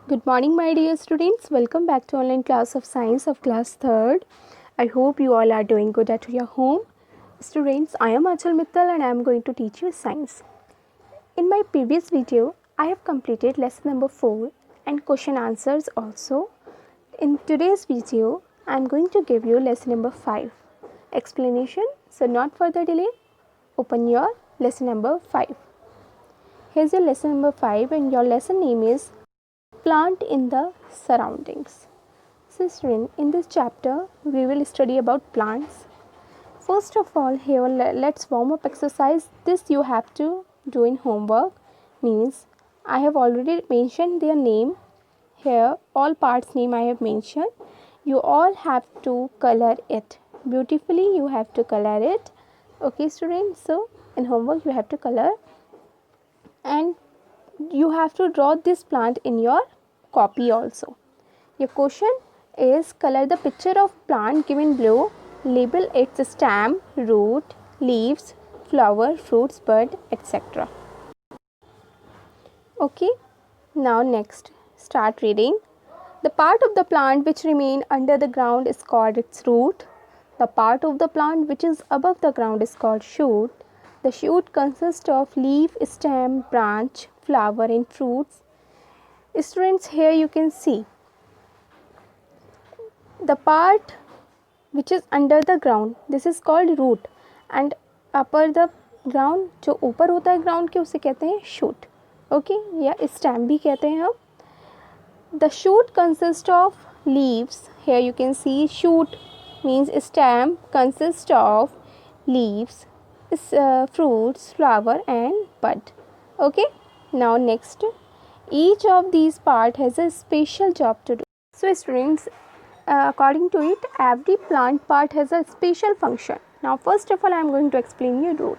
Good morning, my dear students. Welcome back to online class of science of class 3rd. I hope you all are doing good at your home. Students, I am Achal Mittal and I am going to teach you science. In my previous video, I have completed lesson number 4 and question answers also. In today's video, I am going to give you lesson number 5 explanation. So not further delay, open your lesson number 5. Here's your lesson number 5 and your lesson name is Plant in the Surroundings. So student, in this chapter we will study about plants. First of all, here let's warm up exercise. This you have to do in homework. Means I have already mentioned their name. Here all parts name I have mentioned. You all have to color it beautifully. You have to color it. Okay students, so in homework you have to color and you have to draw this plant in your copy also. Your question is color the picture of plant given below, label its stem, root, leaves, flower, fruits, bud, etc. Okay, now next start reading. The part of the plant which remain under the ground is called its root. The part of the plant which is above the ground is called shoot. The shoot consists of leaf, stem, branch, flower and fruits. Students, here you can see the part which is under the ground, this is called root, and upper the ground, जो ऊपर होता है ground के उसे कहते हैं shoot. Okay, या stem भी कहते हैं हम. The shoot consists of leaves. Here you can see shoot means stem consists of leaves, fruits, flower and bud. Okay, now next, each of these part has a special job to do. So students, according to it, every plant part has a special function. Now first of all I am going to explain you root.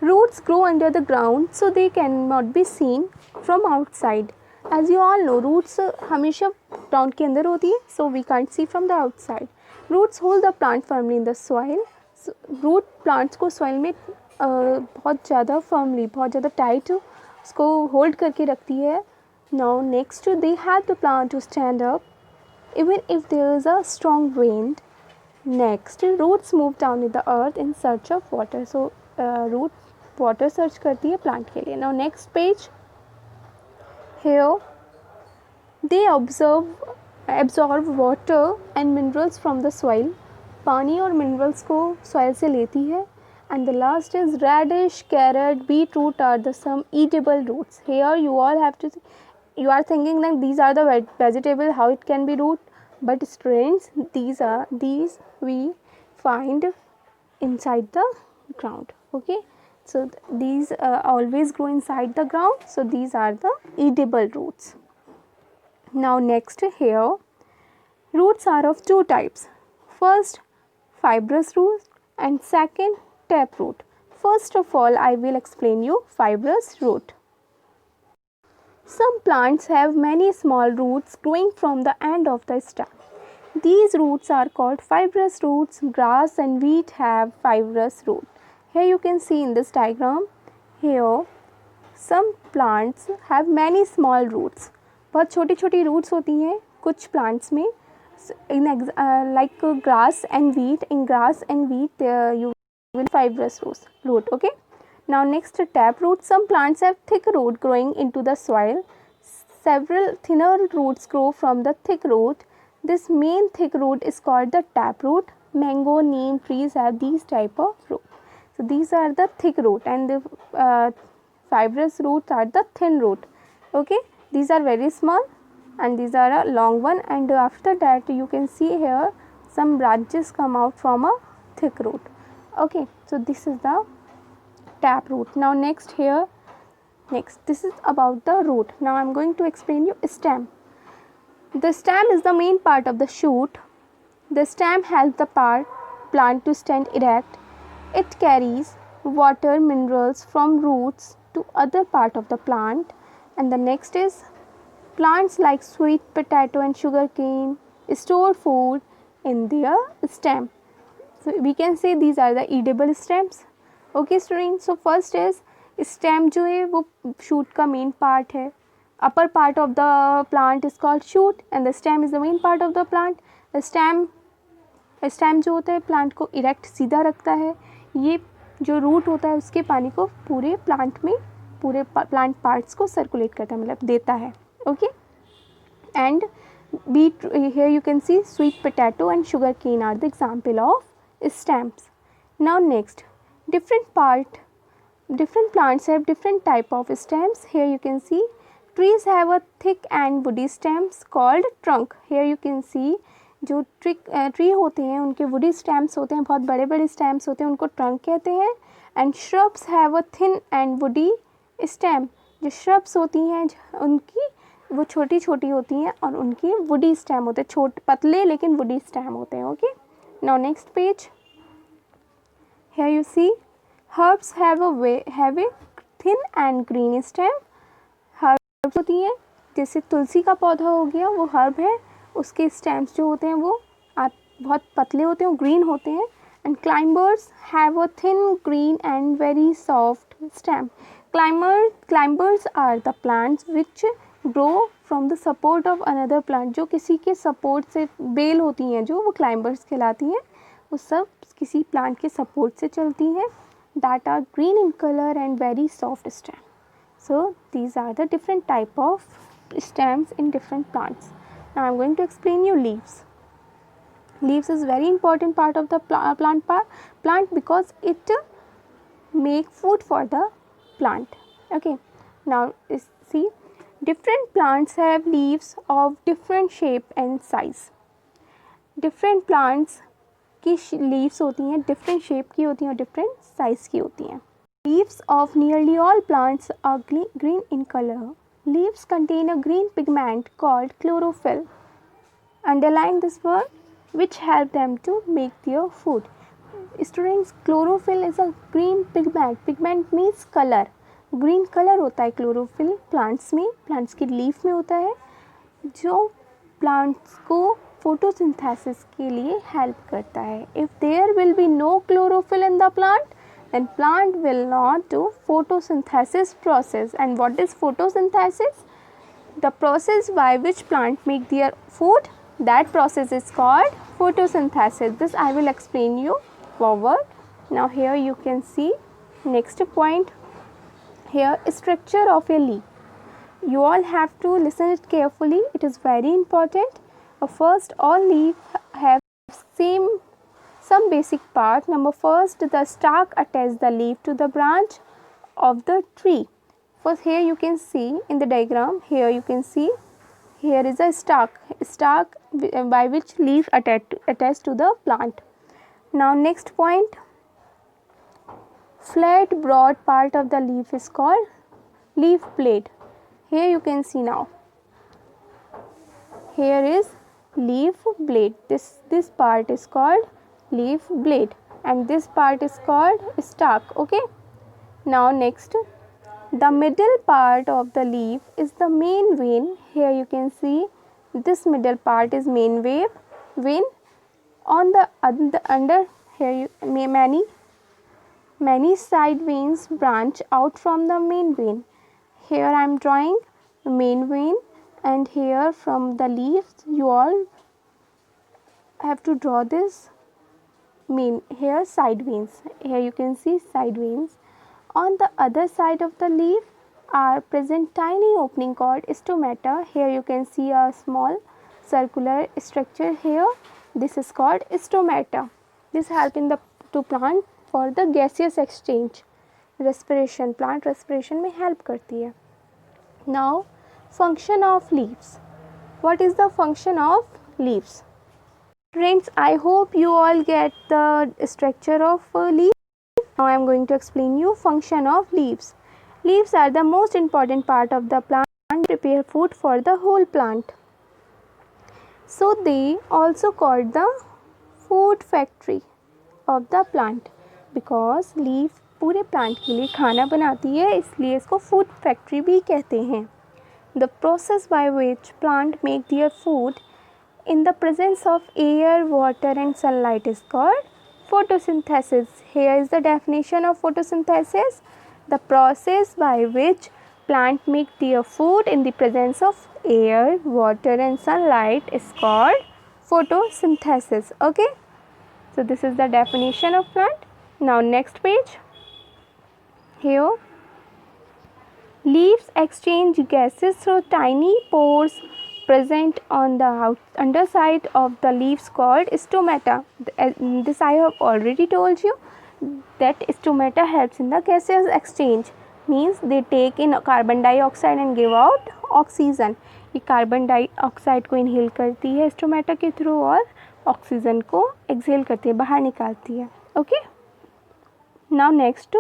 Roots grow under the ground so they cannot be seen from outside. As you all know, roots हमेशा ground के अंदर होती है, so we can't see from the outside. Roots hold the plant firmly in the soil. So, root plants को soil में बहुत ज़्यादा firmly, बहुत ज़्यादा tight उसको hold करके रखती है. Now next, they help the plant to stand up even if there is a strong wind. Next, roots move down in the earth in search of water. So root water search करती है plant के लिए. Now next page. Here they absorb water and minerals from the soil. पानी और minerals को soil से लेती है. And the last is radish, carrot, beetroot are the some eatable roots. Here you all have to, you are thinking that these are the vegetable, how it can be root, but students, these we find inside the ground. Okay, so these always grow inside the ground, so these are the edible roots. Now next, here roots are of two types. First, fibrous root and second, taproot. First of all I will explain you fibrous root. Some plants have many small roots growing from the end of the stem. These roots are called fibrous roots. Grass and wheat have fibrous root. Here you can see in this diagram, here some plants have many small roots. बहुत छोटी छोटी roots होती हैं कुछ plants में. Like grass and wheat. In grass and wheat you will fibrous root. Okay. Now next, taproot. Some plants have thick root growing into the soil. Several thinner roots grow from the thick root. This main thick root is called the taproot. Mango, neem trees have these type of root. So these are the thick root and the fibrous roots are the thin root. Okay, these are very small and these are a long one, and after that you can see here some branches come out from a thick root. Okay, so this is the taproot. Now next, here this is about the root. Now I am going to explain you stem. The stem is the main part of the shoot. The stem helps the plant to stand erect. It carries water, minerals from roots to other part of the plant. And the next is plants like sweet potato and sugarcane store food in their stem. So we can say these are the edible stems. Okay students, so first is stem जो है वो shoot का main part है. upper part of the plant is called shoot and the stem is the main part of the plant. The stem जो होता है plant को erect सीधा रखता है, ये जो रूट होता है उसके पानी को पूरे प्लांट में, पूरे प्लांट पार्ट्स को सर्कुलेट करता है, मतलब देता है. Okay, and beet, here you can see sweet potato and sugar cane are the example of stems. Now next, different plants have different type of stems. Here you can see trees have a thick and woody stems called trunk. Here you can see जो tree होते हैं उनके woody stems होते हैं, बहुत बड़े बड़े stems होते हैं, उनको ट्रंक कहते हैं. And shrubs have a thin and woody stem. जो श्रब्स होती हैं उनकी वो छोटी छोटी होती हैं और उनकी वुडी स्टेम होते हैं, पतले लेकिन वुडी स्टेम होते हैं. Okay, now next page. Here you see herbs have a thin and green stem. Herbs होती हैं, जैसे तुलसी का पौधा हो गया वो हर्ब है, उसके स्टेम्स जो होते हैं वो बहुत पतले होते हैं, ग्रीन होते हैं. And climbers have a thin green and very soft stem. Climbers are the plants which grow from the support of another plant. जो किसी के सपोर्ट से बेल होती हैं जो वो क्लाइंबर्स कहलाती हैं, वो सब किसी प्लांट के सपोर्ट से चलती हैं. That are green in colour and very soft stem. So these are the different type of stems in different plants. Now I am going to explain you leaves. Leaves is very important part of the plant because it make food for the plant. Okay, now see, different plants have leaves of different shape and size. Different plants की leaves होती हैं different shape की होती हैं और different size की होती हैं. Leaves of nearly all plants are green in color. Leaves contain a green pigment called chlorophyll. Underline this word, which help them to make their food. Students, chlorophyll is a green pigment. Pigment means color. Green color होता है chlorophyll plants में, plants की leaf में होता है, जो plants को photosynthesis के लिए help करता है. If there will be no chlorophyll in the plant, then plant will not do photosynthesis process. And what is photosynthesis? The process by which plant make their food, that process is called photosynthesis. This I will explain you forward. Now here you can see next point. Here, structure of a leaf. You all have to listen it carefully. It is very important. First, all leaf have some basic part. Number first, the stalk attach the leaf to the branch of the tree. First, here you can see in the diagram. Here you can see here is a stalk by which leaf attached to the plant. Now next point, flat broad part of the leaf is called leaf blade. Here you can see now. Here is leaf blade. This part is called leaf blade and this part is called stalk. Okay. Now next, the middle part of the leaf is the main vein. Here you can see this middle part is main vein. On the under here many side veins branch out from the main vein. Here I am drawing the main vein and here from the leaves you all have to draw this here side veins. Here you can see side veins. On the other side of the leaf are present tiny opening called stomata. Here you can see a small circular structure here. This is called stomata. This help in to plant for the gaseous exchange. Respiration, plant respiration में help करती है. Now function of leaves. What is the function of leaves? Friends, I hope you all get the structure of leaf. Now I am going to explain you function of leaves. Leaves are the most important part of the plant and prepare food for the whole plant. So they also called the food factory of the plant because leaf पूरे plant के लिए खाना बनाती है, इसलिए इसको food factory भी कहते हैं. The process by which plant make their food in the presence of air, water and sunlight is called photosynthesis. Here is the definition of photosynthesis. The process by which plant make their food in the presence of air, water and sunlight is called photosynthesis. Okay, so this is the definition of plant. Now next page. Here, leaves exchange gases through tiny pores present on the underside of the leaves called stomata. This I have already told you that stomata helps in the gases exchange, means they take in carbon dioxide and give out oxygen. ये carbon dioxide को inhale करती है stomata के through और oxygen को exhale करती है, बाहर निकालती है. Okay, now next.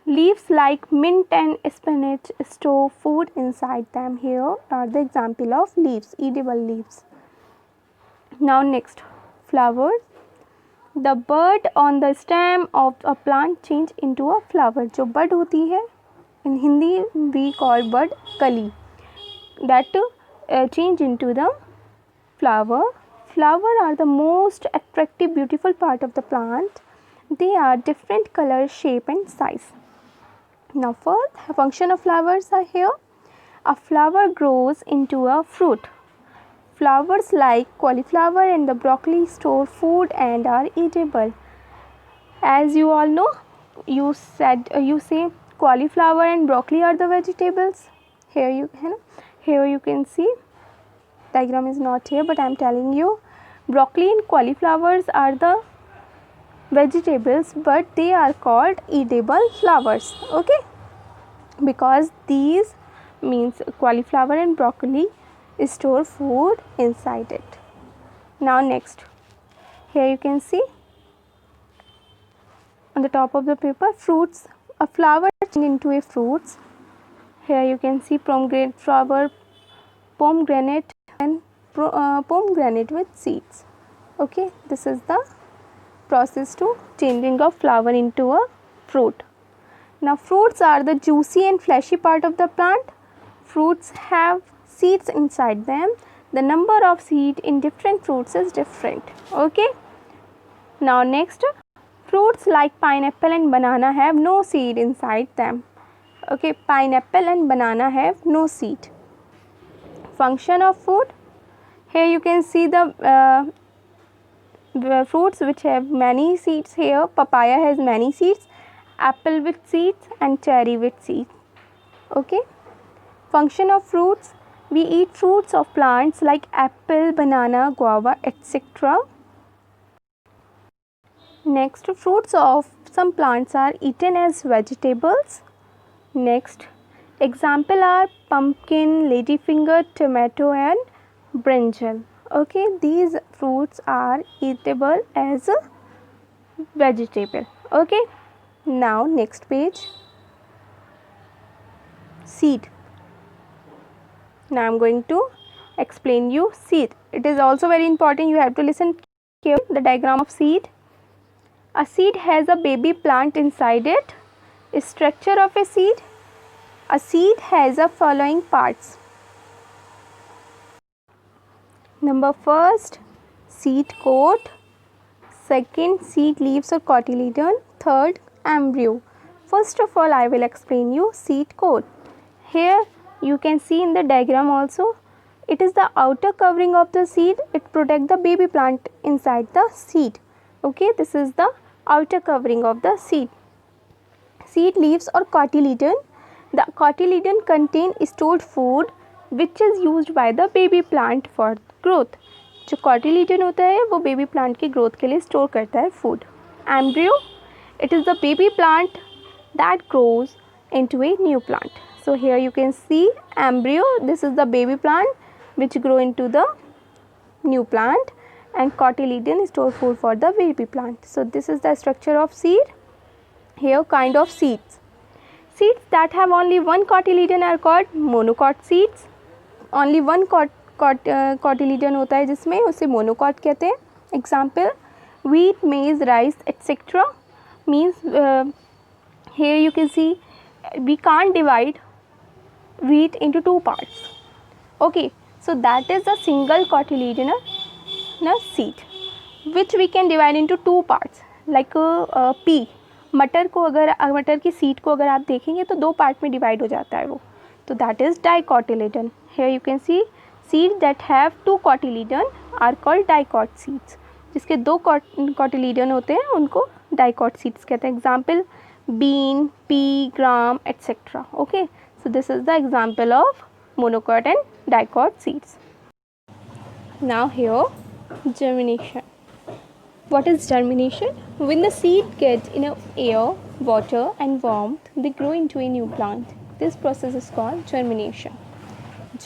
Leaves like mint and spinach store food inside them. Here are the example of leaves, edible leaves. Now next, flowers. The bud on the stem of a plant change into a flower. जो bud होती है, in Hindi we call bud कली, that change into the flower. Flower are the most attractive, beautiful part of the plant. They are different color, shape and size. Now first, function of flowers are here. A flower grows into a fruit. Flowers like cauliflower and the broccoli store food and are eatable. As you all know, you say cauliflower and broccoli are the vegetables. Here you can see, diagram is not here but I am telling you, broccoli and cauliflowers are the vegetables but they are called edible flowers. Okay, because these means cauliflower and broccoli store food inside it. Now next, here you can see on the top of the paper, fruits. A flower change into a fruits. Here you can see pomegranate flower, pomegranate and pomegranate with seeds. Okay, this is the process to changing of flower into a fruit. Now fruits are the juicy and fleshy part of the plant. Fruits have seeds inside them. The number of seed in different fruits is different. Okay, now next, fruits like pineapple and banana have no seed inside them. Okay, pineapple and banana have no seed. Function of food. Here you can see the fruits which have many seeds. Here papaya has many seeds, apple with seeds and cherry with seeds. Okay, function of fruits. We eat fruits of plants like apple, banana, guava, etc. Next, fruits of some plants are eaten as vegetables. Next, example are pumpkin, ladyfinger, tomato and brinjal. Okay, these fruits are eatable as a vegetable. Okay, now next page, seed. Now I am going to explain you seed. It is also very important, you have to listen carefully. The diagram of seed. A seed has a baby plant inside it. Structure of a seed. A seed has the following parts. Number first, seed coat. Second, seed leaves or cotyledon. Third, embryo. First of all, I will explain you seed coat. Here you can see in the diagram also, it is the outer covering of the seed. It protects the baby plant inside the seed. Okay, this is the outer covering of the seed. Seed leaves or cotyledon. The cotyledon contain stored food which is used by the baby plant for growth. जो cotyledon होता है वो baby plant की growth के लिए store करता है food. Embryo, it is the baby plant that grows into a new plant. So here you can see embryo. This is the baby plant which grow into the new plant, and cotyledon store food for the baby plant. So this is the structure of seed. Here kind of seeds. Seeds that have only one cotyledon are called monocot seeds. Only one cotyledon होता है जिसमें, उसे monocot कहते हैं. Example, wheat, maize, rice, etc. Means here you can see we can't divide wheat into two parts. Okay, so that is a single cotyledonous seed which we can divide into two parts, like a pea. मटर को अगर मटर की seed को अगर आप देखेंगे तो 2 पार्ट में डिवाइड हो जाता है वो, तो that is dicotyledon. Here you can see seed that have 2 cotyledon are called dicot seeds. जिसके 2 कोटिलीडन होते हैं उनको डाइकॉट सीड्स कहते हैं। Example bean, pea, gram etcetera. Okay, so this is the example of monocot and dicot seeds. Now here germination. What is germination? When the seed get enough air, water and warmth, they grow into a new plant. This process is called germination.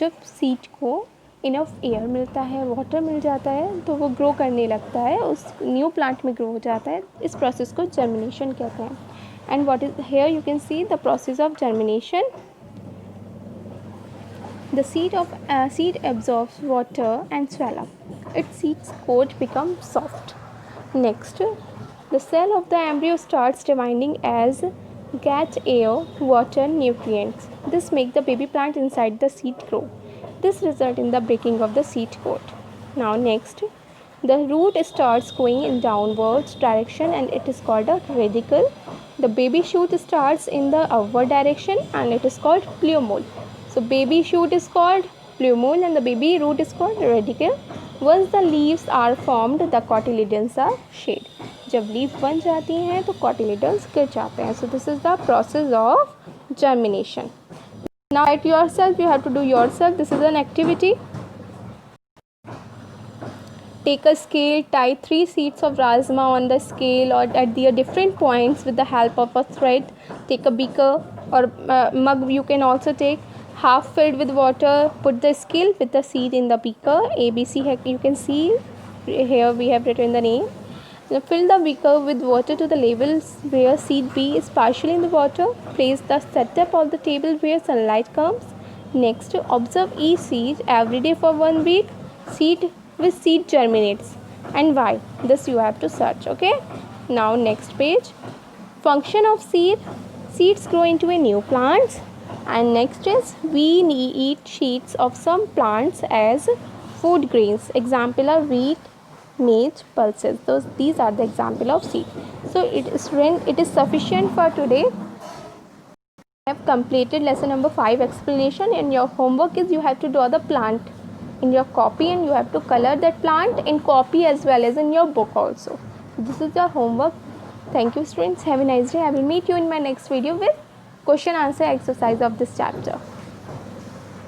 जब seed को enough air मिलता है, water मिल जाता है, तो वो grow करने लगता है, उस न्यू प्लांट में ग्रो हो जाता है। इस प्रोसेस को जर्मिनेशन कहते हैं। And what is here you can see the process of germination. The seed absorbs water and swell up. Its seed coat becomes soft. Next, the cell of the embryo starts dividing as get air, water, nutrients. This makes the baby plant inside the seed grow. This results in the breaking of the seed coat. Now next, the root starts going in downwards direction and it is called a radicle. The baby shoot starts in the upward direction and it is called plumule. So baby shoot is called plumule and the baby root is called radicle. Once the leaves are formed, the cotyledons are shed. जब leaf बन जाती हैं तो cotyledons गिर जाते हैं. So this is the process of germination. Now at yourself, you have to do yourself. This is an activity. Take a scale, tie 3 seeds of rajma on the scale or at their different points with the help of a thread. Take a beaker or mug, you can also take, half filled with water. Put the scale with the seed in the beaker. ABC, you can see here we have written the name. Now fill the beaker with water to the levels where seed B is partially in the water. Place the setup on the table where sunlight comes. Next, observe each seed every day for 1 week. Seed germinates. And why? This you have to search. Okay. Now next page. Function of seed. Seeds grow into a new plants. And next is we eat seeds of some plants as food grains. Example are wheat, maize, pulses. These are the example of seed. So it is sufficient for today. I have completed lesson number 5 explanation, and your homework is you have to draw the plant in your copy and you have to color that plant in copy as well as in your book also. This is your homework. Thank you students. Have a nice day. I will meet you in my next video with question answer exercise of this chapter.